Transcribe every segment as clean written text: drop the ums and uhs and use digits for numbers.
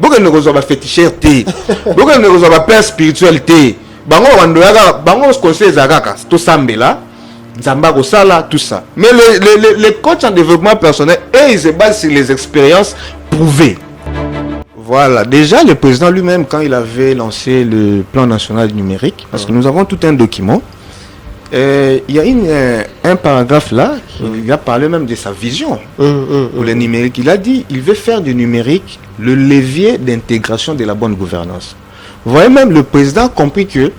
Beaucoup ne reçoivent pas fétichité. Beaucoup ne reçoivent pas père spiritualité. Bango wandoyaga, bango conseil zakaka, tout ça là. Zamba Rosala, tout ça. Mais les coachs en développement personnel, ils se basent sur les expériences prouvées. Voilà, déjà le président lui-même, quand il avait lancé le plan national numérique, parce que nous avons tout un document, il y a un paragraphe là, il a parlé même de sa vision pour le numérique. Il a dit, il veut faire du numérique le levier d'intégration de la bonne gouvernance. Vous voyez, même le président a compris que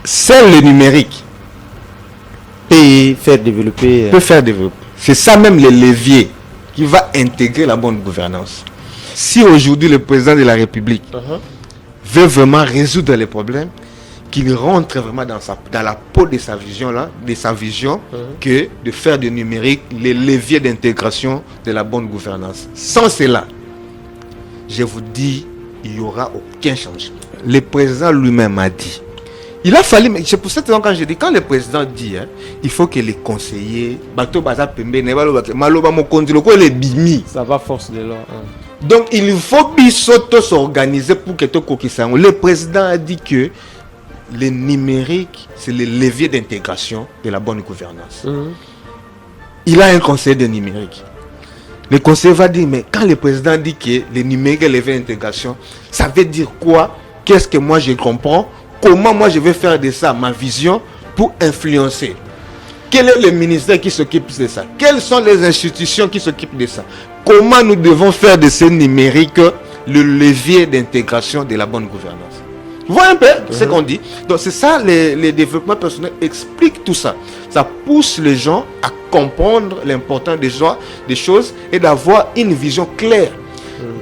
seul le numérique peut faire développer. C'est ça même le levier qui va intégrer la bonne gouvernance. Si aujourd'hui le président de la République veut vraiment résoudre les problèmes, qu'il rentre vraiment dans la peau de sa vision là, que de faire du numérique le levier d'intégration de la bonne gouvernance. Sans cela, je vous dis, il n'y aura aucun changement. Le président lui-même a dit. Il a fallu, c'est pour cette raison quand je dis, quand le président dit, il faut que les conseillers, ça va force de l'ordre. Donc il faut s'organiser pour que tout ça. Le président a dit que le numérique, c'est le levier d'intégration de la bonne gouvernance. Il a un conseil de numérique. Le conseil va dire, mais quand le président dit que le numérique est le levier d'intégration, ça veut dire quoi? Qu'est-ce que moi je comprends? Comment moi je vais faire de ça ma vision pour influencer? Quel est le ministère qui s'occupe de ça? Quelles sont les institutions qui s'occupent de ça? Comment nous devons faire de ce numérique le levier d'intégration de la bonne gouvernance? Vous voyez un peu ce qu'on dit? Donc c'est ça, les développements personnels expliquent tout ça. Ça pousse les gens à comprendre l'importance des choses et d'avoir une vision claire.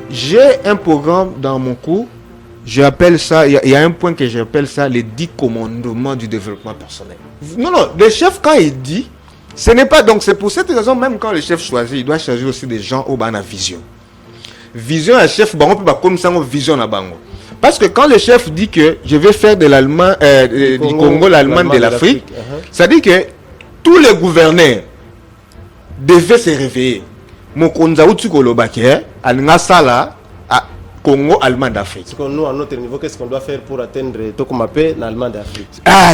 J'ai un programme dans mon cours. J'appelle ça, il y a un point que j'appelle ça les 10 commandements du développement personnel. Non, le chef quand il dit, ce n'est pas donc, c'est pour cette raison même quand le chef choisit, il doit choisir aussi des gens au bas de la vision. Vision à chef, on peut pas comme ça, vision à bango. Parce que quand le chef dit que je vais faire de l'allemand, du Congo l'allemand de l'Afrique, ça dit que tous les gouverneurs devaient se réveiller. Mon konza utu kolobake, al-ngasala, Congo, allemand d'Afrique. Nous, à notre niveau, qu'est-ce qu'on doit faire pour atteindre Tokomapé, l'allemand d'Afrique?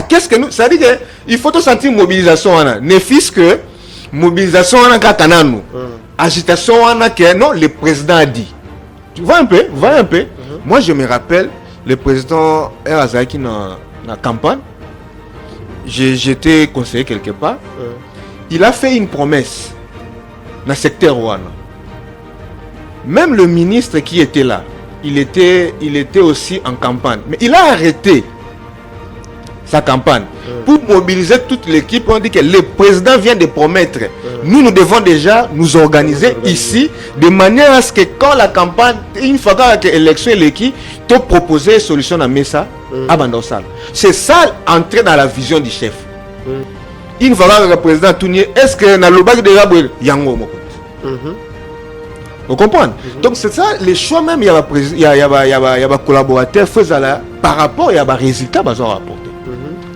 Qu'est-ce que nous... Ça dit qu'il faut tout sentir mobilisation. Ne fût-ce que mobilisation en Katananou. Agitation en que non, le président a dit. Tu vois un peu? Moi, je me rappelle, le président Erazaki dans la campagne, j'étais conseiller quelque part. Il a fait une promesse dans le secteur Rwanda. Même le ministre qui était là, il était aussi en campagne. Mais il a arrêté sa campagne pour mobiliser toute l'équipe. On dit que le président vient de promettre. Nous devons déjà nous organiser ici de manière à ce que quand la campagne, une fois que l'élection est l'équipe, tu proposer une solution à Messa, à Bandosal. C'est ça, entrer dans la vision du chef. Une fois que le président tourne, est-ce que dans le bac de Gabriel, Yango vous comprenez? Donc c'est ça, les choix même, il y a collaborateurs par rapport à résultats qu'ils ont rapporté.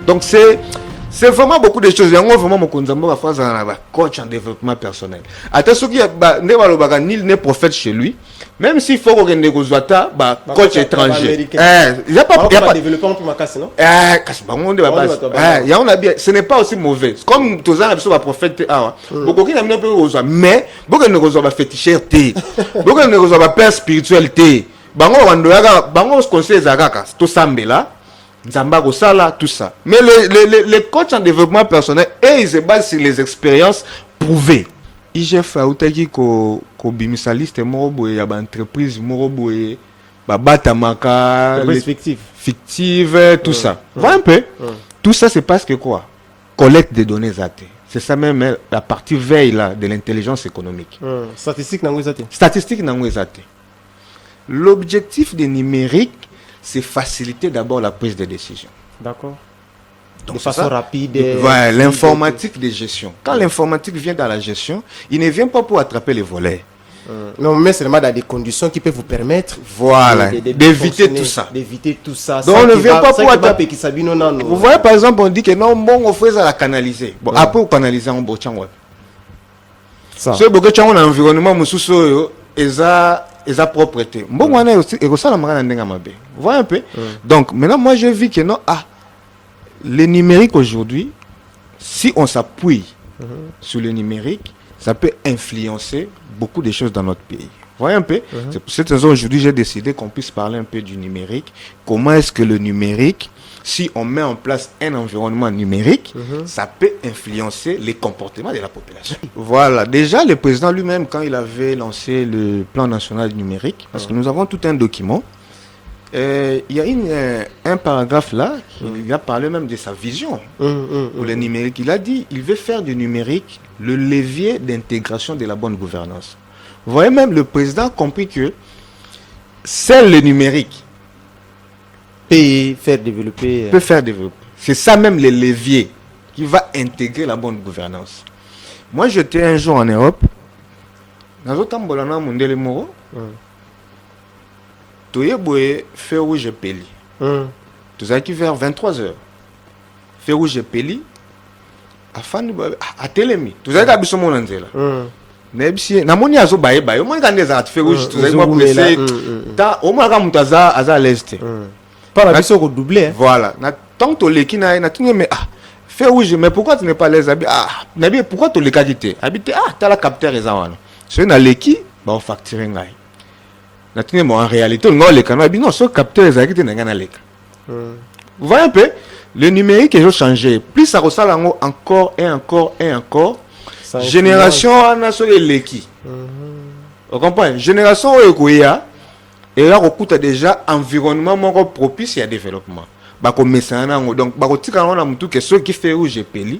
Donc c'est vraiment beaucoup de choses. Il y a vraiment mon coach en développement personnel. Attention qu'il y a nul n'est prophète chez lui, même s'il faut qu'on négocie coach étranger. Il n'y a pas développement pour ma casse, non? Ce n'est pas aussi mauvais. Comme tous les gens prophète, beaucoup qui n'aiment pas mais beaucoup ne reçoivent pas fétichité, beaucoup ne reçoivent pas père spiritualité. Bango conseil zakaka, tout ça là. Zamba Rosala, tout ça. Mais les coachs en développement personnel, ils se basent sur les expériences prouvées. IGF a outaki ko bimisaliste morobo ya ba entreprise morobo e ba batamaka fictive tout ça. Voilà un peu. Tout ça c'est parce que quoi? Collecte des données zate. C'est ça même la partie veille là de l'intelligence économique. Statistique nango zate. Statistique nango zate. L'objectif des numériques, c'est faciliter d'abord la prise de décision. D'accord. Donc, de façon rapide. Voilà, l'informatique de gestion. Quand l'informatique vient dans la gestion, il ne vient pas pour attraper les volets. Non, mais seulement dans des conditions qui peuvent vous permettre d'éviter tout ça. D'éviter tout ça. Donc on ne vient pas pour attraper. Vous voyez par exemple, on dit que non, bon, on fait ça la canaliser. Bon, après on canalise en web. Ça. Ce que tu as un environnement, et ça et sa propreté. Bon, on a aussi, et ça, la marque n'a pas. Vous voyez un peu? Donc, maintenant, moi, je vis que non, le numérique aujourd'hui, si on s'appuie sur le numérique, ça peut influencer beaucoup de choses dans notre pays. Vous voyez un peu? C'est pour cette raison, aujourd'hui, j'ai décidé qu'on puisse parler un peu du numérique. Comment est-ce que le numérique, si on met en place un environnement numérique, ça peut influencer les comportements de la population. Voilà. Déjà, le président lui-même, quand il avait lancé le plan national numérique, parce que nous avons tout un document, il y a un paragraphe là, il a parlé même de sa vision pour le numérique. Il a dit il veut faire du numérique le levier d'intégration de la bonne gouvernance. Vous voyez, même le président a compris que seul le numérique peut faire développer. C'est ça même le levier qui va intégrer la bonne gouvernance. Moi, j'étais un jour en Europe. Dans un temps, feu rouge peli. Tout ça qui vers 23h. Feu rouge peli. À Télémi. Tout ça qui a besoin de mon anzela. Nebisi na moni azo baye baye. Au moins quand des arts feu rouge, tout ça qui va presser. Au moins quand mutaza à l'est. Par la mission redoublée. Voilà. Tant que les qui n'a tenu mais feu rouge, mais pourquoi tu n'es pas les habits? Nabi, pourquoi tu les quitté? Habité, t'as la capteur et ça. C'est une l'équipe, bah on facture un gars. En réalité, on a les canaux, non, ce capteur est arrêté dans le Vous voyez un peu, le numérique a changé. Plus ça ressemble encore et encore et encore. Génération, on a sur l'équipe. Vous comprenez? Génération, on a et là, on coûte déjà environnement propice à développement. Donc, que ceux qui font où j'ai payé,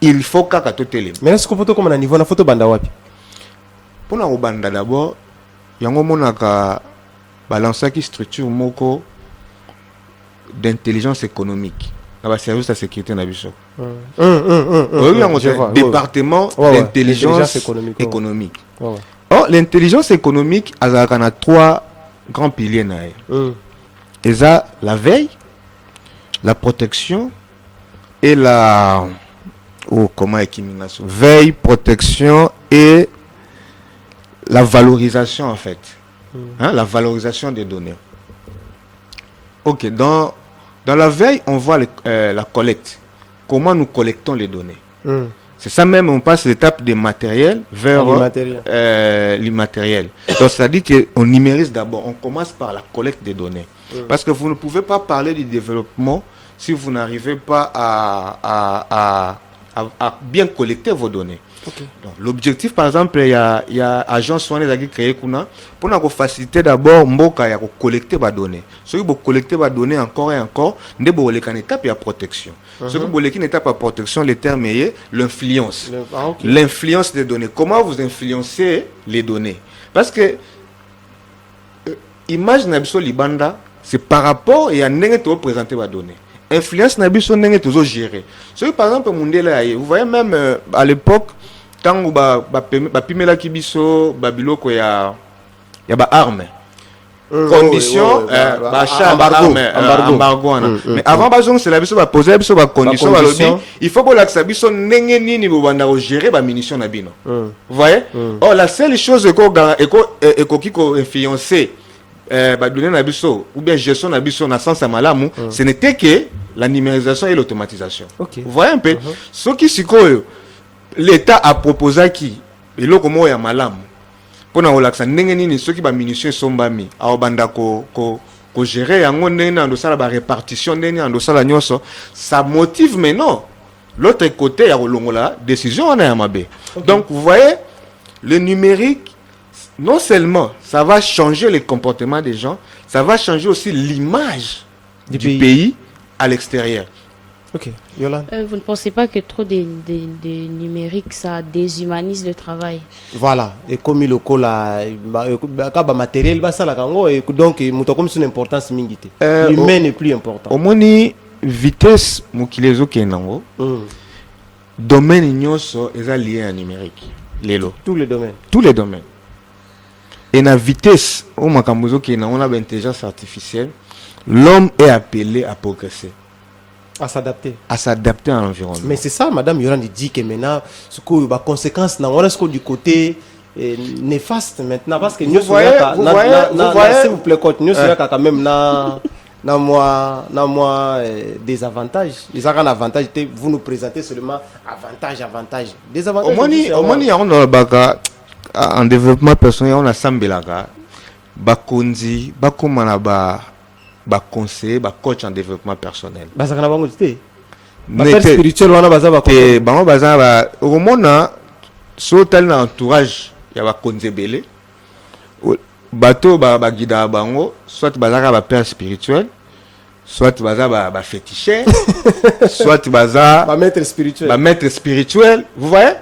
il faut qu'à tout télé. Mais est-ce qu'on peut comme un niveau de photo banda wapi? Pour la banda d'abord, il y a un moment balancer qui structure moko d'intelligence économique. Là, service de sécurité na biso. Département d'intelligence économique. Or, l'intelligence économique a trois grands piliers. Et ça, la veille, la protection et la veille, protection et la valorisation en fait. La valorisation des données. Ok, dans la veille, on voit la collecte. Comment nous collectons les données. C'est ça même, on passe l'étape des matériels vers l'immatériel. Donc, c'est-à-dire qu'on numérise d'abord. On commence par la collecte des données. Parce que vous ne pouvez pas parler du développement si vous n'arrivez pas à bien collecter vos données. Donc, l'objectif, par exemple, il y a agence soignée qui créée pour faciliter d'abord de collecter les données. Si vous collectez les données encore et encore, vous avez une étape de protection. Si vous avez une étape de protection, le terme est l'influence. L'influence des données. Comment vous influencez les données? Parce que image Nabiso Libanda, c'est par rapport à ce que vous présentez les données. Influence Nabiso n'est toujours gérée. Si par exemple, vous voyez même à l'époque, quand vous avez kibiso babiloko ya ba arme condition embargo mais avant c'est la biso ba poser biso ba condition il faut que l'accès biso ndenge nini bo banda gérer ba munitions na bino. Vous voyez? Oh, la seule chose que qui influencer ba donner na biso ou bien gestion na biso na sens malamu, ce n'était que la numérisation et l'automatisation. Vous voyez un peu ce qui sikoyo l'État a proposé qui et là comment ya malamu pour na relaxa ndenge nini ceux qui ba munitions sombami a banda ko gérer yango ndenge na ndo sala ba répartition ndenge na ndo sala nyonso, ça motive mais non l'autre côté ya kolongola décision on a ya mabe. Donc vous voyez le numérique non seulement ça va changer les comportements des gens, ça va changer aussi l'image du pays à l'extérieur. Ok, Yolande. Vous ne pensez pas que trop de numérique, ça déshumanise le travail? Voilà, et comme il a matériel, donc il y a une importance mingite. L'humain n'est plus important. Au moins, vitesse, mokilezo kenango, domaine ignoso est lié à numérique. Tous les domaines. Tous les domaines. Et la vitesse, au makambuzo kenango, on a l'intelligence artificielle, l'homme est appelé à progresser. À s'adapter. À s'adapter à l'environnement. Mais c'est ça, Madame Yolande dit que maintenant, ce que les conséquences, on est du côté néfaste maintenant parce que vous voyez, s'il vous plaît, continuez quand même na moi des avantages. Ils ont un avantage, vous nous présentez seulement avantage. Des avantages. Au moins, en développement personnel, on a Sambelaka, Bakonzi, Bakomana, conseiller, coach en développement personnel. Ça n'a pas spirituel, on a baza au monde, sur tel entourage, il y a Bakonzi belé. Bateau guida bango, soit baza père spirituel, soit baza féticheur, soit baza maître spirituel, vous voyez?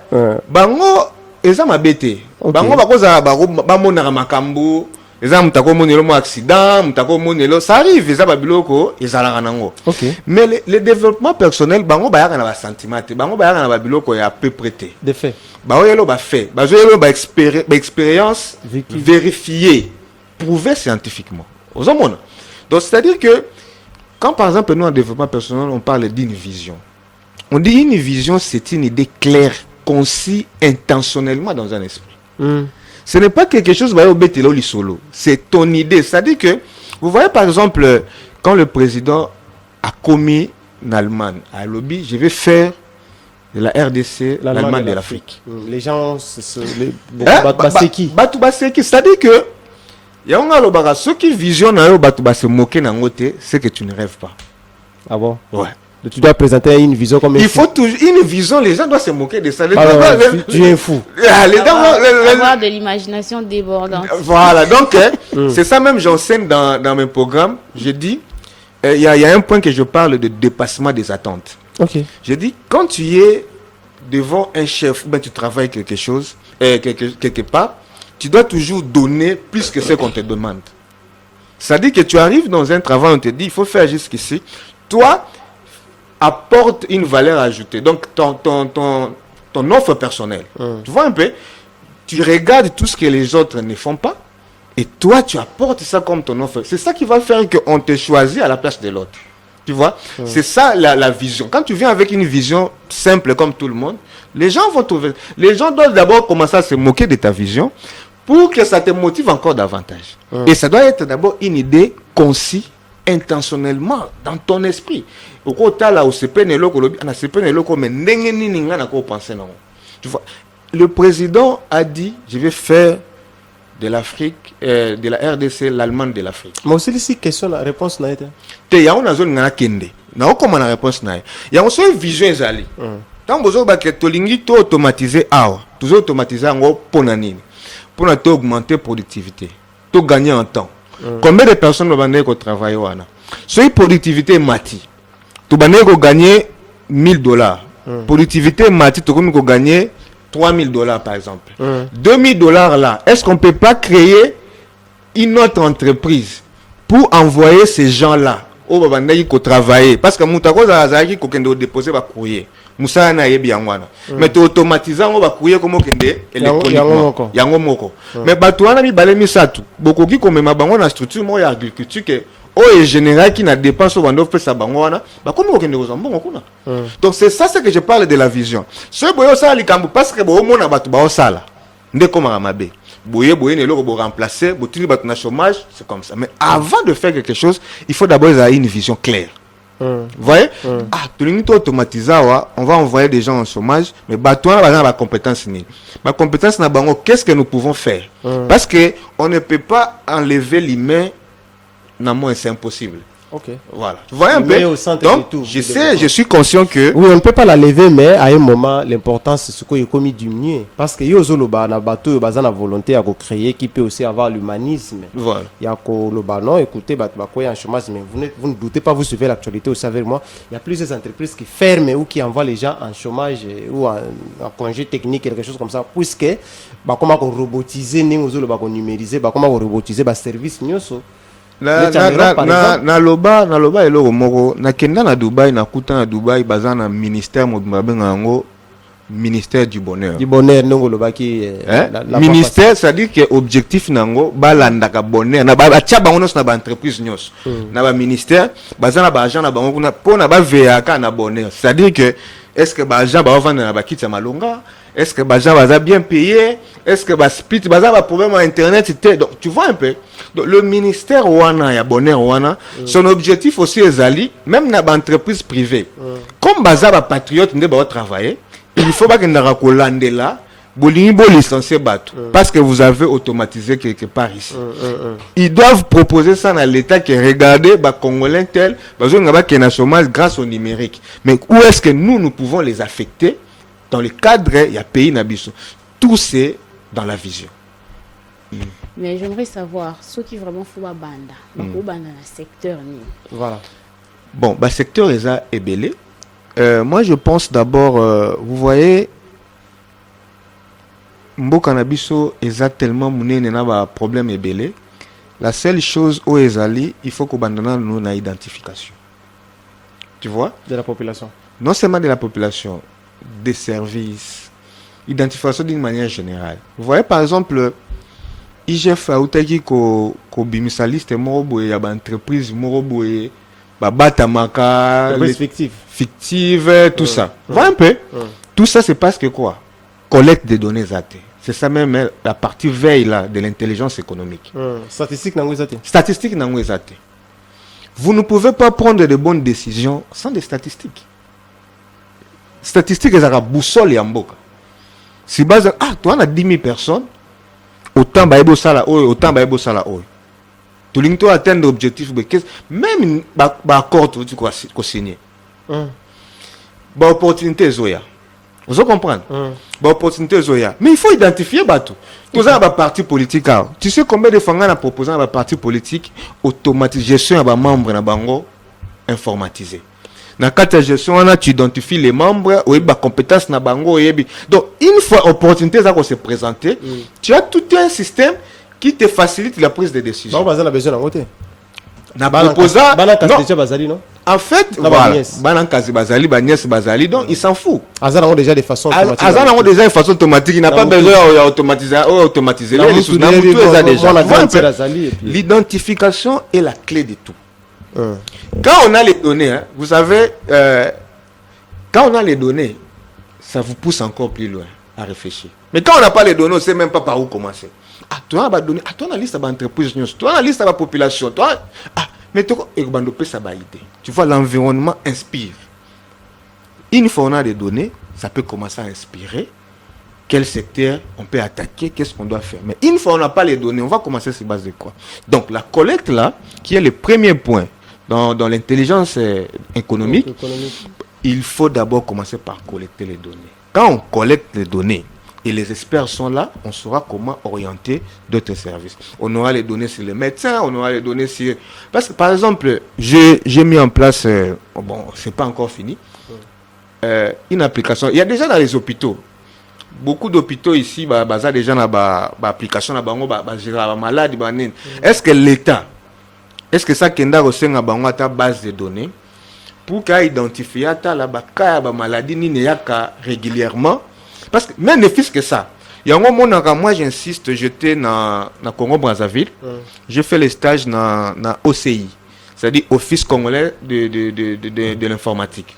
Bango eza mabete. Bango bakoza bamona makambo, eza mutako monelo mo accident, mutako monelo ça arrive eza babiloko ezalaka nango. Mais le développement personnel bango bayaka na ba sentiment, bango bayaka na babiloko ya peu prêté. De fait. Baoyelo ba fait, bazoyelo ba expérience vérifiée, prouvée scientifiquement. Aux hommes. Donc c'est-à-dire que quand par exemple nous en développement personnel on parle d'une vision. On dit une vision c'est une idée claire, concise, intentionnellement dans un esprit. Ce n'est pas quelque chose solo, c'est ton idée. C'est-à-dire que vous voyez par exemple quand le président a commis en Allemagne à lobby, je vais faire de la RDC, l'Allemagne de l'Afrique. Les gens, c'est c'est-à-dire que il y a ceux qui visionnent se moquer c'est que tu ne rêves pas. Ah bon? Ouais. Tu dois présenter une vision comme il faut toujours une vision, les gens doivent se moquer de ça. Tu es fou. Avoir de l'imagination débordante. Voilà, donc c'est ça même j'enseigne dans mes programmes. Je dis, il y a un point que je parle de dépassement des attentes. Je dis, quand tu es devant un chef, tu travailles quelque chose, quelque part, tu dois toujours donner plus que ce qu'on te demande. C'est-à-dire que tu arrives dans un travail, on te dit, il faut faire jusqu'ici. Toi, apporte une valeur ajoutée. Donc, ton offre personnelle. Tu vois un peu, tu regardes tout ce que les autres ne font pas, et toi, tu apportes ça comme ton offre. C'est ça qui va faire qu'on te choisit à la place de l'autre. Tu vois, c'est ça la vision. Quand tu viens avec une vision simple comme tout le monde, les gens vont trouver. Les gens doivent d'abord commencer à se moquer de ta vision pour que ça te motive encore davantage. Et ça doit être d'abord une idée concise, intentionnellement, dans ton esprit. Tu vois, le président a dit, je vais faire de l'Afrique, de la RDC, l'Allemagne de l'Afrique. Mais aussi, ici, question, la réponse n'a été. Il y a une zone qui n'a comment la réponse n'a. Il y a une vision ezali. Tant que vous avez automatisé, toujours automatisé pour augmenter la productivité, pour gagner en temps. Combien de personnes vont travailler si la productivité est mati, tu vas gagner $1,000. Productivité mati, tu vas gagner $3,000 par exemple. $2,000 là, est-ce qu'on ne peut pas créer une autre entreprise pour envoyer ces gens-là au travailler? Parce que Moutako Zazaki, quand on dépose un courrier, Moussa na yebi yangwana. Mais tu automatises on va courrier comme électroniquement. Yango moko. Mais batuana mi balemi satu. Beaucoup qui comme ma bango na structure mo ya agriculture que est général qui n'a dépense au bando fait sa bangwana. Bah comment okende ozambongo kuna. Donc c'est ça que je parle de la vision. Ce boyo ça likambu parce que bo mona batu ba osala. Nde koma mabe. Boye ne lo bo remplacer, bo tili batu na chômage, c'est comme ça. Mais avant de faire quelque chose, il faut d'abord avoir une vision claire. Vous voyez? On va envoyer des gens en chômage, mais toi, on a la compétence. Ma compétence, qu'est-ce que nous pouvons faire? Parce qu'on ne peut pas enlever l'humain, c'est impossible. Voilà. Vous voyez un peu? Donc, je suis conscient que... Oui, on ne peut pas la lever, mais à un moment, l'important, c'est ce qu'il y a commis diminuer. Parce que il y a la volonté à créer qui peut aussi avoir l'humanisme. Voilà. Il y a non, écoutez, il y a un chômage, mais vous ne doutez pas, vous suivez l'actualité aussi avec moi. Il y a plusieurs entreprises qui ferment ou qui envoient les gens en chômage ou en congé technique, quelque chose comme ça, puisque comment robotiser, numériser, comment robotiser le service. na loba eloko moko nakenda na Dubaï nakuta na Dubaï baza na ministère mobenga yango ministère du bonheur ndongo lobaki ministère c'est-à-dire que objectif nango balandaka bonheur na batia bango na ba entreprise nyos na ba ministère baza na ba agent na bango kuna pona ba veaka na bonheur c'est-à-dire que est-ce que ba agent ba vendre na ba kiti ya malonga est-ce que Baja va bien payé, est-ce que split Baja va problème à internet, c'était donc tu vois un peu. Donc, le ministère Wana ya bonheur Wana, son objectif aussi est ali même dans l'entreprise privée. Comme Baja va patriote ne va travailler, il faut pas que n'ara kolande là. Bolingo licencier Batou parce que vous avez automatisé quelque part ici. Ils doivent proposer ça dans l'État qui regardez bah Congolais tel besoin d'avoir qu'il y a chômage grâce au numérique. Mais où est-ce que nous pouvons les affecter dans le cadre il y a pays Nabiso. Tout c'est dans la vision. Mais j'aimerais savoir ce qui vraiment faut ba banda. Ba banda dans le secteur ni. Voilà. Bon, bah secteur est belé. Moi je pense d'abord vous voyez Mboka na biso eza tellement munene na ba problème ebele. La seule chose au ezali, il faut qu'on abandonne nous na identification. Tu vois? De la population. Non seulement de la population, des services, identification d'une manière générale. Vous voyez par exemple IGF a outaki ko bimisaliste morobo ya ba entreprise morobo e ba batamaka fictive tout ça. Voilà un peu. Tout ça c'est parce que quoi? Collecte des données zate. C'est ça même la partie veille là de l'intelligence économique. Statistique nango zate. Statistique nango zate. Vous ne pouvez pas prendre de bonnes décisions sans des statistiques. Statistiques ezaka boussole ya mboka. Si base toi on a 10 000 personnes autant baebo sala oyo. Tout le monde atteindre l'objectif même ba accord tu quoi signer. Ba opportunité zoya. Vous comprenez? Opportunité zoya. Mais il faut identifier bateau. Tous les partis politiques. Tu sais combien de fois on a proposé un parti politique automatisé gestion à membres na bango informatisé. Dans la gestion on a tu identifies les membres ou les compétences na bango donc une fois opportunité ça se présenter, tu as tout un système qui te facilite la prise de décision. Non, on a besoin d'un côté. Non. En fait, voilà. Bazali, donc il s'en fout. Azar a déjà des façons automatiques. Azar a déjà une façon automatique. Il n'a pas besoin d'automatiser. L'identification est la clé de tout. Quand on a les données, vous savez, quand on a les données, ça vous pousse encore plus loin à réfléchir. Mais quand on n'a pas les données, on ne sait même pas par où commencer. Toi, on a donné, toi, on a liste d'entreprises, toi, on a liste de la population, toi, mais tu vois, l'environnement inspire. Une fois on a des données, ça peut commencer à inspirer. Quel secteur on peut attaquer, qu'est-ce qu'on doit faire. Mais une fois on n'a pas les données, on va commencer sur base de quoi? Donc la collecte là, qui est le premier point dans l'intelligence économique, il faut d'abord commencer par collecter les données. Quand on collecte les données, et les experts sont là, on saura comment orienter d'autres services. On aura les données sur les médecins, on aura les données sur... Parce que, par exemple, j'ai mis en place, bon, c'est pas encore fini, une application. Il y a déjà dans les hôpitaux, beaucoup d'hôpitaux ici, ça déjà dans l'application, malade, est-ce que l'État, est-ce que ça kenda resenga bango ta base de données pour qu'il identifie la maladie ni régulièrement? Parce que même ne fût que ça. Il y a un moment, moi j'insiste, j'étais dans Congo Brazzaville, j'ai fait les stages dans OCI, c'est-à-dire Office Congolais de l'informatique.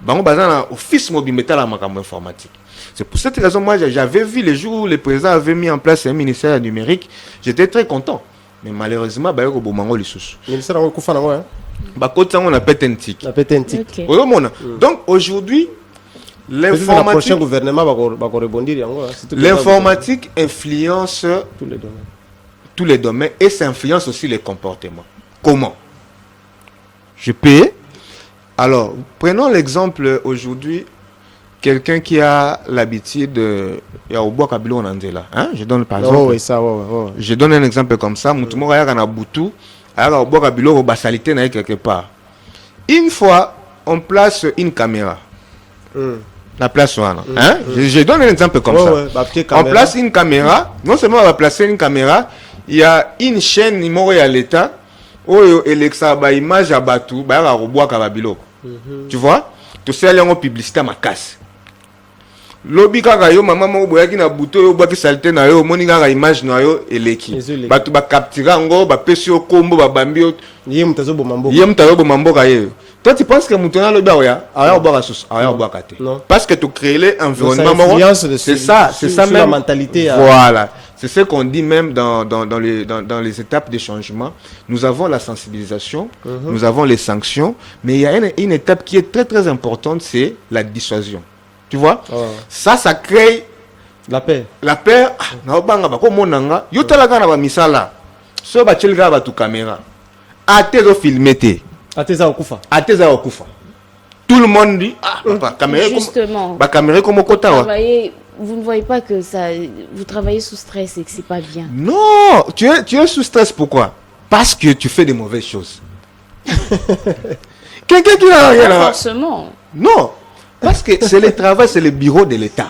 Bango bazana Office mobile métal informatique. C'est pour cette raison moi j'avais vu les jours où le président avait mis en place un ministère numérique, j'étais très content. Mais malheureusement ba yoko bomango lisusu. Ministère on kufa nango hein. Ba kota on a pété un tic. Donc aujourd'hui l'informatique, l'informatique influence tous les domaines et ça influence aussi les comportements. Comment? Je peux. Alors, prenons l'exemple aujourd'hui, quelqu'un qui a l'habitude de... Hein? Je donne par exemple... Je donne un exemple comme ça. Quelque part. Une fois, on place une caméra. La place hein? Je donne un exemple comme ça. On place une caméra, non seulement on va placer une caméra, il y a une chaîne numéro à l'État, où Alexa image à Batou, tu vois? Tout ça, il y a une publicité à ma casse. Lobi kaka yo maman mo boyaki na buto yo boki salté na yo moni kaka image na yo eleki. Batu ba capturer ngo ba pesi yo kombo ba bambi yo yem tazo bomambo. Yem tazo bomambo ka yo. Toi tu penses que mutona lobi oya aya boka sus aya boka te. Parce que tu crées l'environnement c'est ça même la mentalité. Voilà. C'est ce qu'on dit même dans les étapes de changement. Nous avons la sensibilisation, nous avons les sanctions, mais il y a une étape qui est très très importante, c'est la dissuasion. Tu vois? Ça crée la paix. La paix, na banga ba ko monanga, yo talaka na ba misala. So ba chelga ba tu caméra. Atezo filmete. Ateza okufa. Ateza okufa. Tout le monde dit papa, caméra justement. Ba caméra comme kota wa. Vous ne voyez pas que ça, vous travaillez sous stress et que c'est pas bien. Non, tu es sous stress pourquoi? Parce que tu fais des mauvaises choses. Quelqu'un qui n'a rien à... Forcément. Non, parce que c'est le travail, c'est le bureau de l'État.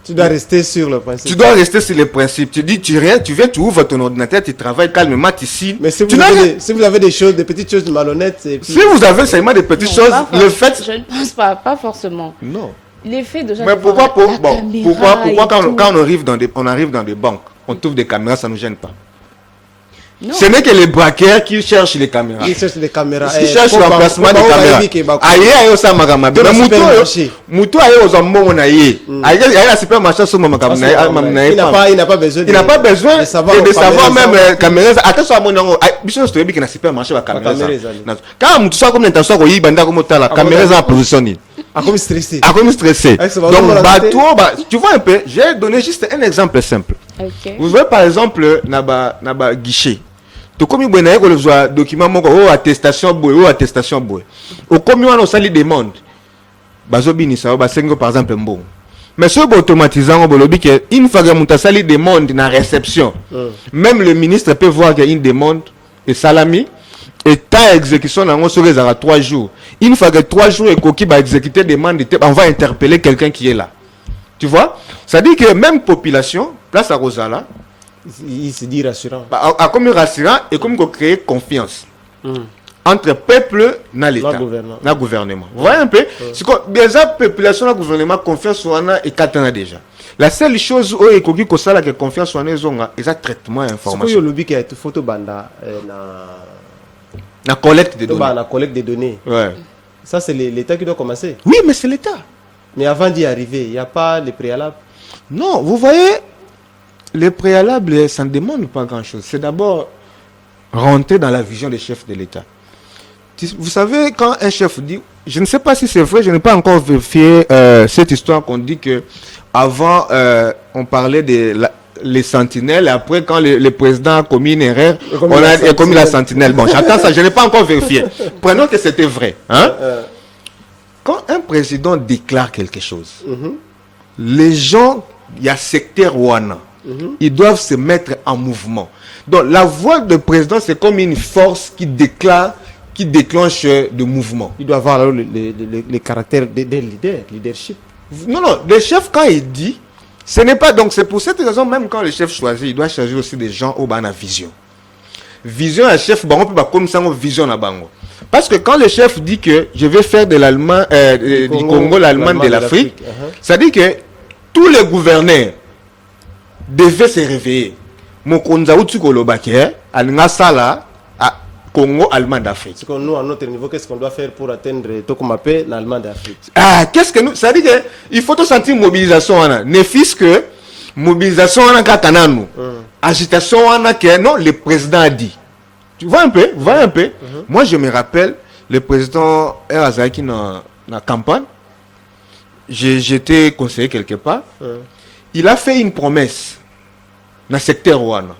Tu dois rester sur le principe. Tu dois rester sur les principes. Tu dis, tu viens, tu ouvres ton ordinateur, tu travailles calmement, tu signes. Mais si vous avez des choses, des petites choses malhonnêtes... Si vous avez seulement des petites choses, le fait... Je ne pense pas forcément. Non. L'effet de... Mais pourquoi quand on arrive dans des banques, on trouve des caméras, ça ne nous gêne pas? Non. Ce n'est que les braqueurs qui cherchent les caméras. Ils cherchent les caméras. Ils cherchent l'emplacement des caméras. Aïe, ça m'a gamé. Moutou aïe aux hommes aïe. Aïe, la supermarché sur mon caméra. Il n'a pas besoin. Il n'a pas besoin de savoir même les caméras. Attention à mon nom. Bichon se dit qu'il n'a supermarché la caméra. Quand Moutou soit comme l'intention qu'il y banda comme la caméra en position. Comme stressé. Comme stressé. Donc bateau, tu vois un peu. J'ai donné juste un exemple simple. Vous voyez par exemple naba guichet. To komi bonaye ko le document moko attestation boy. O komi wana osali demande. Bazobini ça ba sengo par exemple mbongo. Mais ce automatisant bolobi que une fois que muta sali demande na réception. Même le ministre peut voir qu'il y a une demande et salami et ta exécution nango sur les 3 jours. Une fois que 3 jours et koki ba exécuter demande, on va interpeller quelqu'un qui est là. Tu vois? Ça dit que même population, place à Rosala, il se dit rassurant. Comme rassurant et comme créer confiance entre peuple et l'État, le gouvernement. Vous voyez un peu? C'est que déjà population et gouvernement confiance sur et katana déjà. La seule chose où il faut que la confiance soit c'est un traitement information. C'est que le qui a été photo banda la collecte des données. La collecte des données. Ouais. Ça c'est l'État qui doit commencer. Oui, mais c'est l'État. Mais avant d'y arriver, il n'y a pas les préalables. Non, vous voyez, les préalables, ça ne demande pas grand-chose. C'est d'abord rentrer dans la vision des chefs de l'État. Vous savez, quand un chef dit, je ne sais pas si c'est vrai, je n'ai pas encore vérifié cette histoire qu'on dit que avant on parlait les sentinelles, et après quand le président a commis une erreur, on a commis la sentinelle. Bon, j'attends ça, je n'ai pas encore vérifié. Prenons que c'était vrai. Hein? Quand un président déclare quelque chose, les gens, il y a secteur Wana, ils doivent se mettre en mouvement. Donc la voix du président, c'est comme une force qui déclenche de mouvement. Il doit avoir les caractères des leadership. Non, le chef, quand il dit, ce n'est pas... Donc c'est pour cette raison, même quand le chef choisit, il doit choisir aussi des gens au bas de la vision. Vision à chef, on peut pas comme ça, vision à bango. Parce que quand le chef dit que je vais faire de l'allemand, du Congo l'allemand de l'Afrique, ça dit que tous les gouverneurs devaient se réveiller. Mokonza Utukolobake, Al-Ngasala, Congo allemand d'Afrique. C'est que nous, à notre niveau, qu'est-ce qu'on doit faire pour atteindre Tokumape, l'allemand d'Afrique? Qu'est-ce que nous... Ça dit que il faut te sentir mobilisation. Ne fût-ce que mobilisation en Katananu. Agitation en que non, le président a dit. Tu vois un peu? Moi, je me rappelle, le président Erazaki dans la campagne, j'étais conseiller quelque part, il a fait une promesse dans le secteur Rwanda.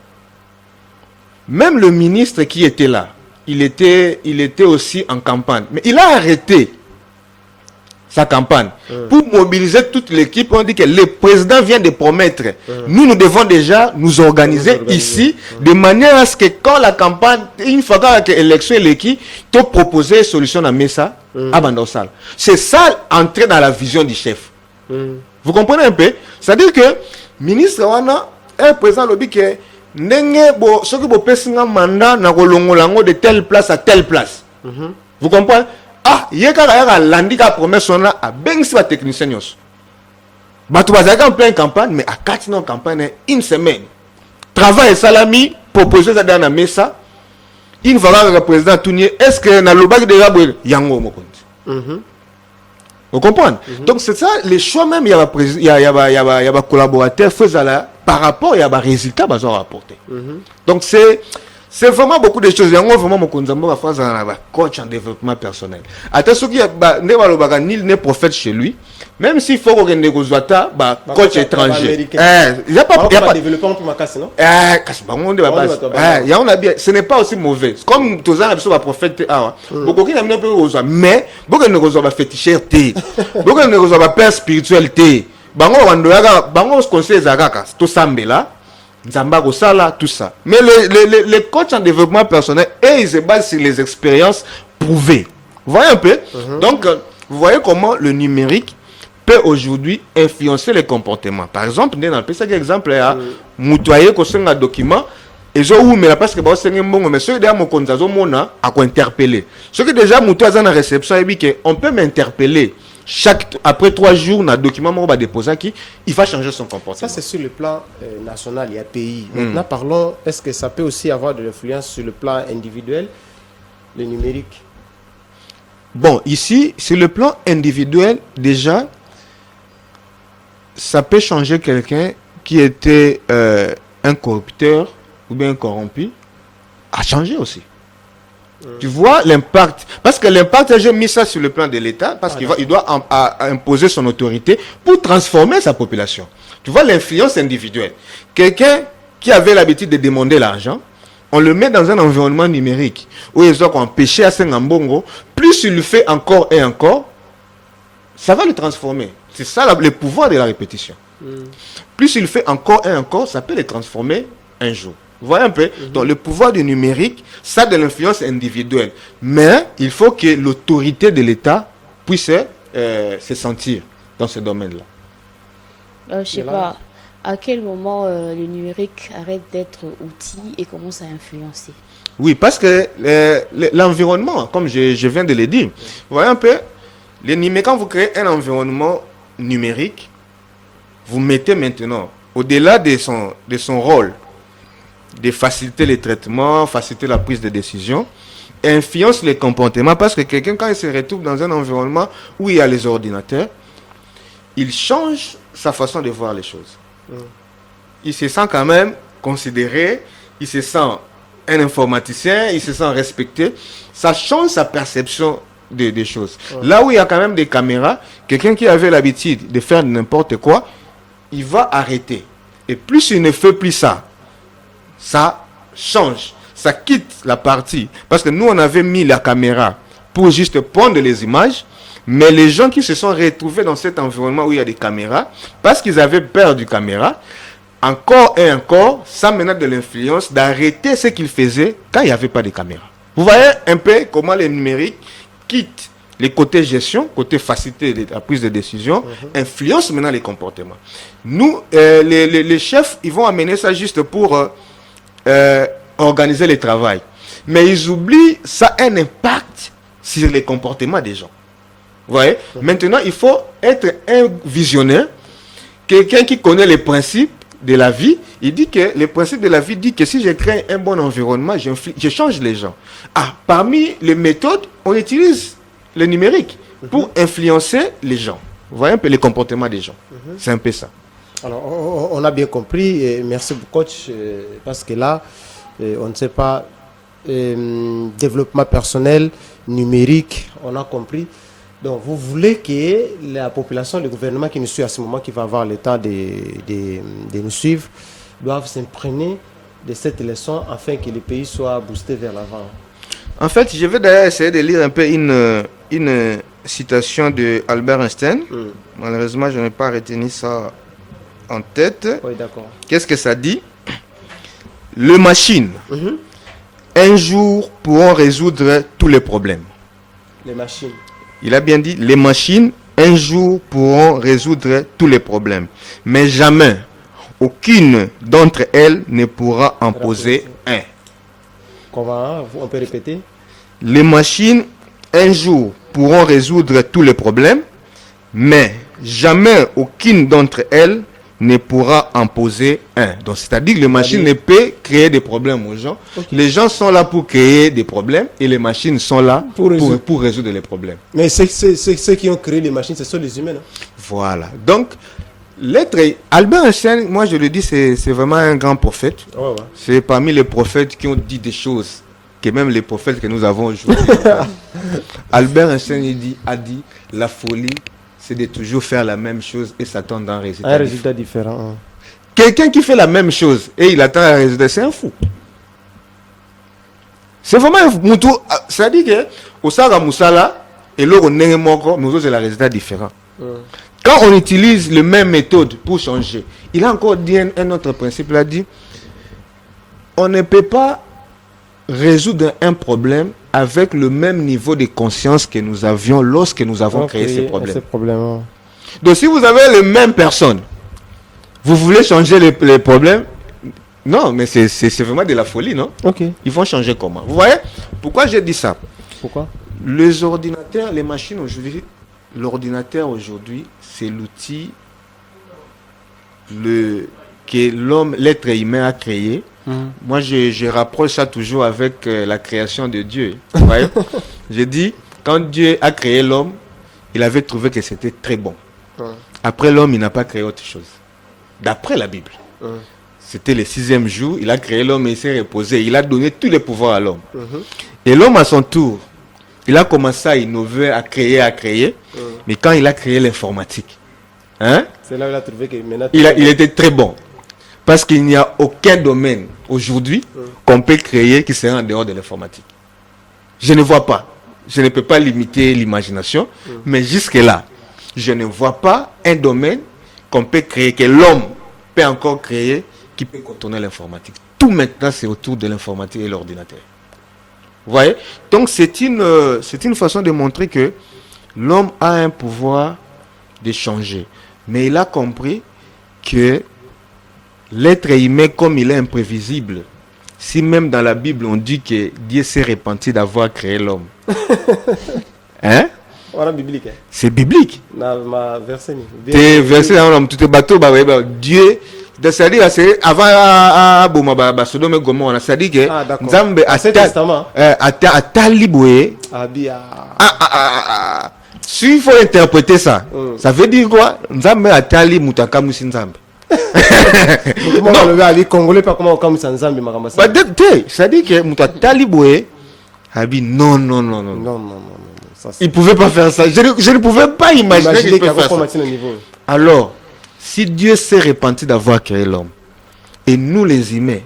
Même le ministre qui était là, il était aussi en campagne. Mais il a arrêté sa campagne pour mobiliser toute l'équipe. On dit que le président vient de promettre. Nous devons déjà nous organiser ici de manière à ce que quand la campagne, une fois que l'élection est l'équipe, tu proposer une solution à Messa, à Bandosal. C'est ça, entrer dans la vision du chef. Vous comprenez un peu? C'est-à-dire que ministre Wana, un président lobby que ceux qui ont un mandat de telle place à telle place. Vous comprenez? Ah, il y a un landi qui a promis son a ben si va technicien. bato bazalaki en pleine campagne mais akati na campagne une semaine travail salami proposé ça dans la mesa une fois le président Tounier est-ce que na lobaki de rabwe yango mokonzi vous comprenez donc c'est ça les choix même il y a collaborateurs faisant là par rapport il y a résultats bazo rapporter donc c'est vraiment beaucoup de choses yango vraiment mokonzi mboka France na coach en développement personnel attention qu'il y a ne balobaka nul n'est prophète chez lui même s'il faut qu'on ait coach étranger il y a pas développement pour ma casse non ce n'est pas aussi mauvais comme tous les gens prophète beaucoup qui n'aiment pas mais beaucoup ne reçoivent pas fétichité beaucoup ne reçoivent pas père spiritualité bango conseil zakaka tout sambela Nzamba Gosala, tout ça. Mais les coachs en développement personnel, ils se basent sur les expériences prouvées. Vous voyez un peu donc, vous voyez comment le numérique peut aujourd'hui influencer les comportements. Par exemple, dans le exemple, Moutouaye, qu'on a un document, et je vous mets parce que vous avez un bon, mais ceux qui ont interpellé. Ceux qui déjà Moutouaye dans la réception, on peut m'interpeller. Après 3 jours, un document va déposer qui il va changer son comportement. Ça, c'est sur le plan national, il y a pays. Maintenant, parlons, est-ce que ça peut aussi avoir de l'influence sur le plan individuel, le numérique? Bon, ici, sur le plan individuel, déjà, ça peut changer quelqu'un qui était un corrupteur ou bien un corrompu, à changer aussi. Tu vois l'impact. Parce que l'impact, j'ai mis ça sur le plan de l'État, parce qu'il doit imposer son autorité pour transformer sa population. Tu vois l'influence individuelle. Quelqu'un qui avait l'habitude de demander l'argent, on le met dans un environnement numérique où ils ont empêché à Sengambongo, plus il le fait encore et encore, ça va le transformer. C'est ça le pouvoir de la répétition. Plus il le fait encore et encore, ça peut le transformer un jour. Vous voyez un peu? Donc le pouvoir du numérique, ça a de l'influence individuelle. Mais il faut que l'autorité de l'État puisse se sentir dans ce domaine-là. Je ne sais pas, à quel moment le numérique arrête d'être outil et commence à influencer? Oui, parce que l'environnement, comme je viens de le dire, vous voyez un peu, quand vous créez un environnement numérique, vous mettez maintenant, au-delà de son rôle, de faciliter les traitements, faciliter la prise de décision, influence les comportements parce que quelqu'un, quand il se retrouve dans un environnement où il y a les ordinateurs, il change sa façon de voir les choses. Il se sent quand même considéré, il se sent un informaticien, il se sent respecté. Ça change sa perception des choses. Là où il y a quand même des caméras, quelqu'un qui avait l'habitude de faire n'importe quoi, il va arrêter. Et plus il ne fait plus ça, ça change, ça quitte la partie. Parce que nous, on avait mis la caméra pour juste prendre les images, mais les gens qui se sont retrouvés dans cet environnement où il y a des caméras, parce qu'ils avaient peur du caméra, encore et encore, ça menait de l'influence d'arrêter ce qu'ils faisaient quand il n'y avait pas de caméra. Vous voyez un peu comment le numérique quitte les côtés gestion, côté facilité de la prise de décision, influence maintenant les comportements. Nous, les chefs, ils vont amener ça juste pour organiser le travail. Mais ils oublient, ça a un impact sur les comportements des gens. Vous voyez? Maintenant, il faut être un visionnaire, quelqu'un qui connaît les principes de la vie. Il dit que les principes de la vie dit que si je crée un bon environnement, je change les gens. Parmi les méthodes, on utilise le numérique pour influencer les gens. Vous voyez un peu les comportements des gens. C'est un peu ça. Alors, on a bien compris. Et merci beaucoup, coach, parce que là, on ne sait pas, développement personnel, numérique, on a compris. Donc, vous voulez que la population, le gouvernement qui nous suit à ce moment, qui va avoir le temps de nous suivre, doivent s'imprégner de cette leçon afin que le pays soit boosté vers l'avant. En fait, je vais d'ailleurs essayer de lire un peu une citation de Albert Einstein. Malheureusement, je n'ai pas retenu ça en tête. Oui, d'accord. Qu'est-ce que ça dit? Les machines, un jour, pourront résoudre tous les problèmes. Les machines. Il a bien dit, les machines, un jour, pourront résoudre tous les problèmes. Mais jamais, aucune d'entre elles ne pourra en poser un. Comment? On peut répéter? Les machines, un jour, pourront résoudre tous les problèmes, mais jamais aucune d'entre elles ne pourra en poser un. Donc, c'est-à-dire que les machines ne peuvent créer des problèmes aux gens. Okay. Les gens sont là pour créer des problèmes et les machines sont là pour résoudre les problèmes. Mais ceux qui ont créé les machines, ce sont les humains. Hein? Voilà. Donc, Albert Einstein, moi je le dis, c'est vraiment un grand prophète. Ouais. C'est parmi les prophètes qui ont dit des choses que même les prophètes que nous avons aujourd'hui. Albert Einstein a dit la folie, c'est de toujours faire la même chose et s'attendre à un résultat différent. Hein. Quelqu'un qui fait la même chose et il attend un résultat, c'est un fou. C'est vraiment un fou. Ça dit que au Sara Moussala et l'autre n'est mort, nous avons un résultat différent. Quand on utilise la même méthode pour changer, il a encore dit un autre principe, il a dit, on ne peut pas résoudre un problème avec le même niveau de conscience que nous avions lorsque nous avons créé ces problèmes. Donc si vous avez les mêmes personnes, vous voulez changer les problèmes, non, mais c'est vraiment de la folie, non? Ils vont changer comment? Vous voyez? Pourquoi j'ai dit ça? Pourquoi? Les ordinateurs, les machines aujourd'hui, l'ordinateur aujourd'hui, c'est l'outil que l'homme, l'être humain a créé. Moi, je rapproche ça toujours avec la création de Dieu. Vous voyez? Je dis, quand Dieu a créé l'homme, il avait trouvé que c'était très bon. Après l'homme, il n'a pas créé autre chose. D'après la Bible. C'était le 6e jour, il a créé l'homme et il s'est reposé. Il a donné tous les pouvoirs à l'homme. Et l'homme, à son tour, il a commencé à innover, à créer. Mais quand il a créé l'informatique, hein, c'est là où il a trouvé que maintenant il était très bon. Parce qu'il n'y a aucun domaine aujourd'hui qu'on peut créer qui serait en dehors de l'informatique. Je ne vois pas. Je ne peux pas limiter l'imagination. Mais jusque-là, je ne vois pas un domaine qu'on peut créer, que l'homme peut encore créer, qui peut contourner l'informatique. Tout maintenant, c'est autour de l'informatique et l'ordinateur. Vous voyez? Donc, c'est une façon de montrer que l'homme a un pouvoir de changer. Mais il a compris que l'être humain, comme il est imprévisible, si même dans la Bible on dit que Dieu s'est repenti d'avoir créé l'homme, hein? C'est biblique. Dieu, c'est-à-dire avant Sodome et Gomorrhe, c'est-à-dire que Nzambe a libéré. S'il faut interpréter ça, ça veut dire quoi? Nzambe a libéré Mutaka Musinzambe. Congolais pas comment comme Nzambe Makambasa. C'est-à-dire que Mutaka libéré non. Il ne pouvait pas faire ça. Je ne pouvais pas imaginer qu'il peut faire ça. Alors, si Dieu s'est repenti d'avoir créé l'homme, et nous les humains,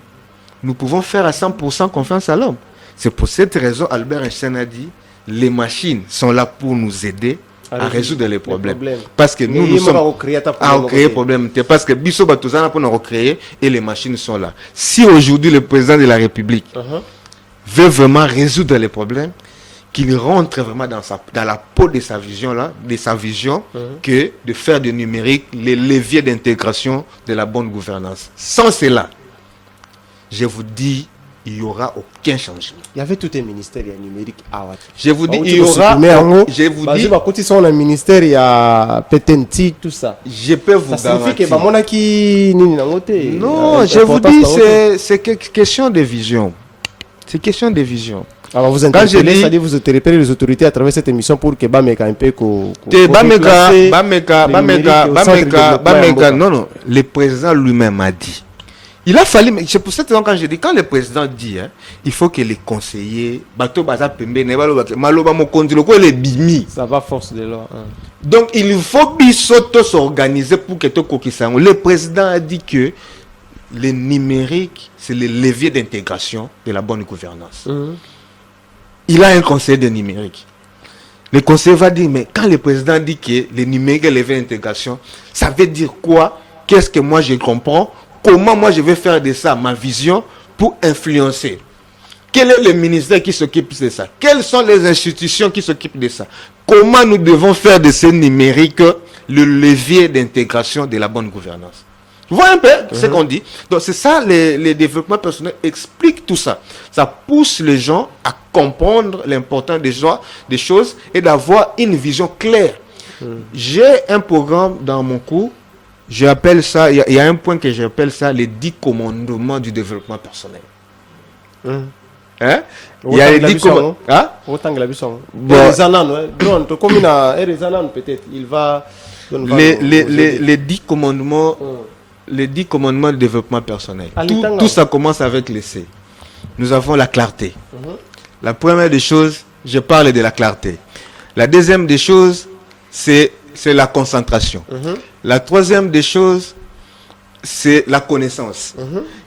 nous pouvons faire à 100% confiance à l'homme. C'est pour cette raison Albert Einstein a dit, les machines sont là pour nous aider à résoudre les problèmes. Parce que nous sommes à recréer les problèmes. Parce que Bisso Batozana pour nous recréer et les machines sont là. Si aujourd'hui le président de la République veut vraiment résoudre les problèmes, qu'il rentre vraiment dans la peau de sa vision que de faire du numérique les leviers d'intégration de la bonne gouvernance. Sans cela, je vous dis, il n'y aura aucun changement. Il y avait tout un ministère numérique à Ouattara. Je vous dis, il y aura. Je vous dis. Quand ils sont un ministère, il y a Petenti, tout ça. Je peux vous garantir. Ça signifie que non, je vous dis, c'est question de vision. C'est question de vision. Alors vous interpellez, c'est-à-dire vous interpellez les autorités à travers cette émission pour que Bameka un peu non, le président lui-même a dit. Il a fallu, c'est pour cette raison quand je dis, quand le président dit, il faut que les conseillers, ça va force de loi. Donc il faut s'organiser pour que le président a dit que le numérique, c'est le levier d'intégration de la bonne gouvernance. Il a un conseil de numérique. Le conseil va dire, mais quand le président dit que le numérique est le levier d'intégration, ça veut dire quoi? Qu'est-ce que moi je comprends? Comment moi je vais faire de ça ma vision pour influencer? Quel est le ministère qui s'occupe de ça? Quelles sont les institutions qui s'occupent de ça? Comment nous devons faire de ce numérique le levier d'intégration de la bonne gouvernance? Vous voyez un peu ce qu'on dit? Donc c'est ça, les développements personnels expliquent tout ça. Ça pousse les gens à comprendre l'importance des choses et d'avoir une vision claire. J'ai un programme dans mon cours, j'appelle ça, il y a un point que j'appelle ça les 10 commandements du développement personnel. Hein? Il y a les 10 commandements. Hein? Autant que la buisson. Bon. Les anans, comme il a les anans, peut-être, il va. Les 10 commandements. Les 10 commandements du développement personnel. Tout ça commence avec l'essai. Nous avons la clarté. La première des choses, je parle de la clarté. La deuxième des choses, c'est la concentration. La troisième des choses, c'est la connaissance.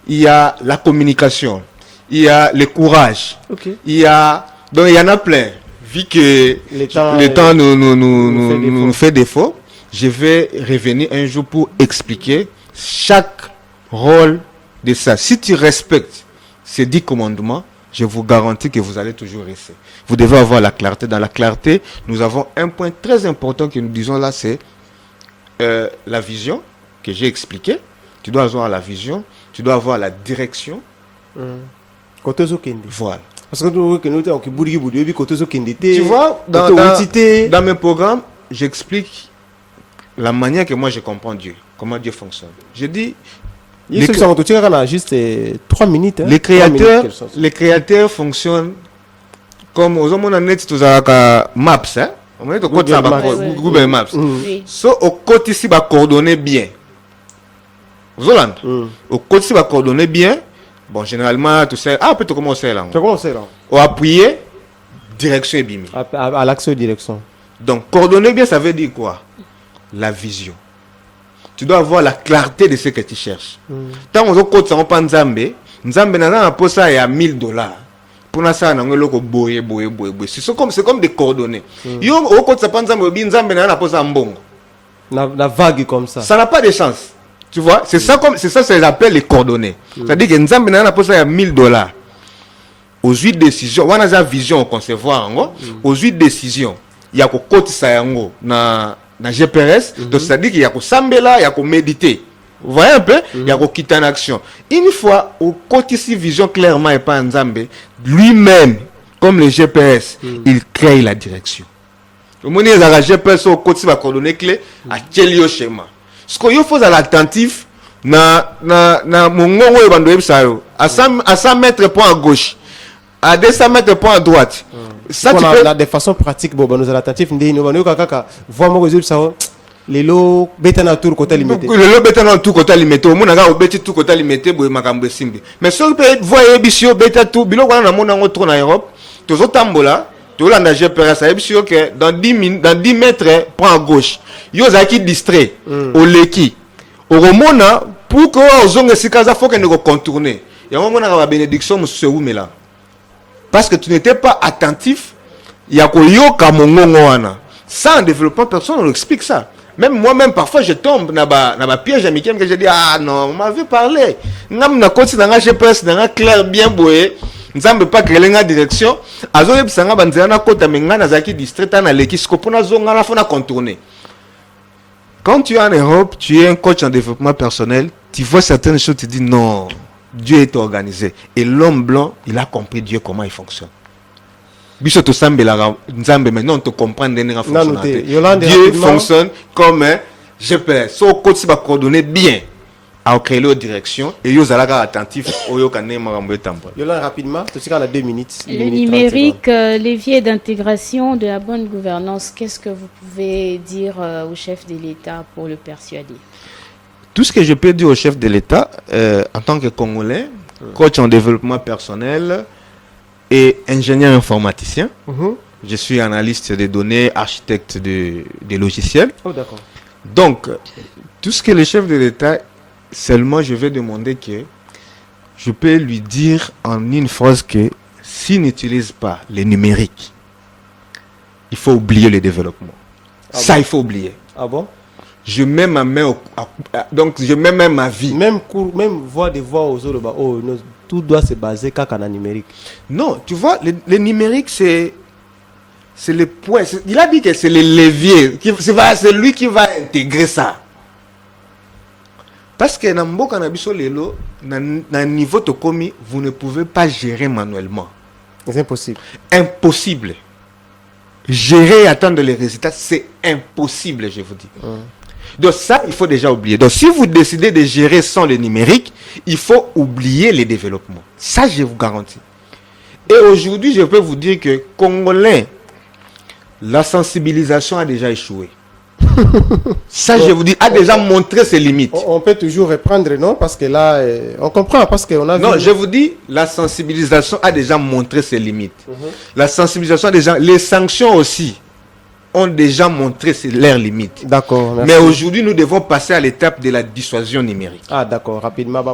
Il y a la communication. Il y a le courage. Il y a... Donc il y en a plein. Vu que le temps nous fait défaut, je vais revenir un jour pour expliquer chaque rôle de ça. Si tu respectes ces 10 commandements, je vous garantis que vous allez toujours rester. Vous devez avoir la clarté. Dans la clarté, nous avons un point très important que nous disons là, c'est la vision que j'ai expliqué. Tu dois avoir la vision, tu dois avoir la direction. Voilà. Parce que tu vois, dans mes programmes, j'explique la manière que moi je comprends Dieu, comment Dieu fonctionne. Je dis, juste 3 minutes. Hein, les créateurs fonctionnent comme aux hommes on net maps, hein. On est au côté Google Maps. So au côté ici va coordonner bien. Zoland. Au côté ici va coordonner bien. Bon, généralement, tu sais, peut-être comment c'est là. Au appuyer, direction et bimi. À l'axe direction. Donc, coordonner bien, ça veut dire quoi? La vision. Tu dois avoir la clarté de ce que tu cherches. Tant on côté ça on pas Nzambe n'a pas ça il y a $1000. Pour ça on a boye. C'est comme des coordonnées. Yo au côté ça pas Nzambe n'a pas ça mbongo. La vague comme ça. Ça n'a pas de sens. Tu vois, c'est ça s'appelle les coordonnées. C'est-à-dire que Nzambe n'a pas ça il y a $1000. Aux 8 décisions, on a la vision concevoir aux 8 décisions, il y a côté ça yango na GPS, donc c'est-à-dire qu'il y a que sambela, il y a que méditer. Vous voyez un peu? Il y a que quitter en action. Une fois au côté si vision clairement et pas Nzambe, lui-même, comme le GPS, il crée la direction. Le monde est à la GPS au côté va coordonner clé à quel schéma. Ce qu'il faut à l'attentif na mon ngongo et bando ebsayo à 100 mètres point à gauche, à 200 mètres point à droite. Ça tu peux de façon pratique bon nous attentif ndé no bano kaka voit mo ko ça les lots betana tour côté limité le lot betana tour côté limité au mona ga obeti tour côté limité boy makambo simbi mais so peut voyer bisio beta tout bilo wana na mona ngo na Europe tozo tambola to landa GPS a bisio que dans 10 mètres point à gauche yo zaki distrait au leki au romona pour que ozonga sikaza faut que ne contourner ya mona ga bénédiction monsieur mais là parce que tu n'étais pas attentif, il y a koyoka mongongo wana. Ça en développement personnel, on explique ça. Même moi-même parfois je tombe dans ba piège amical que je dis non, on m'avait parlé. Ngam na koti na GPS na clair bien boye. Nzambe pas créer la direction. Azo yebsanga banzela na kota menga na zaki district na lekisko pona zonga na fona contourner. Quand tu es en Europe, tu es un coach en développement personnel, tu vois certaines choses, tu dis non. Dieu est organisé. Et l'homme blanc, il a compris Dieu comment il fonctionne. Biso to sambe la nzambe maintenant on te comprend dernière fonctionnalité. Dieu fonctionne comme un GPS. So côté va coordonner bien à créer leur direction et yo zalaka attentif au yo kané makambo etambo. Yolande rapidement, tu sais qu'on a 2 minutes. Le numérique, levier d'intégration de la bonne gouvernance, qu'est-ce que vous pouvez dire au chef de l'État pour le persuader? Tout ce que je peux dire au chef de l'État, en tant que Congolais, coach en développement personnel et ingénieur informaticien, je suis analyste des données, architecte des logiciels. Oh, d'accord. Donc, tout ce que le chef de l'État, seulement je vais demander que je peux lui dire en une phrase que s'il n'utilise pas le numérique, il faut oublier le développement. Ça, il faut oublier. Ah bon? Je mets ma main donc je mets même ma vie. Même voix des voix aux autres, tout doit se baser qu'à un numérique. Non, tu vois, le numérique c'est le point. Il a dit que c'est le levier. C'est lui qui va intégrer ça. Parce que dans le cannabis, dans niveau de commis, vous ne pouvez pas gérer manuellement. C'est impossible. Impossible. gérer et attendre les résultats, c'est impossible, je vous dis. Donc ça, il faut déjà oublier. Donc si vous décidez de gérer sans le numérique, il faut oublier les développements. Ça, je vous garantis. Et aujourd'hui, je peux vous dire que Congolais, la sensibilisation a déjà échoué. Ça, je vous dis, a déjà montré ses limites. On peut toujours reprendre, non? Parce que là, on comprend, parce qu'on a vu... Non, je vous dis, la sensibilisation a déjà montré ses limites. La sensibilisation des gens, les sanctions aussi ont déjà montré leurs limites. D'accord. Mais aujourd'hui, nous devons passer à l'étape de la dissuasion numérique. Ah, d'accord. Rapidement,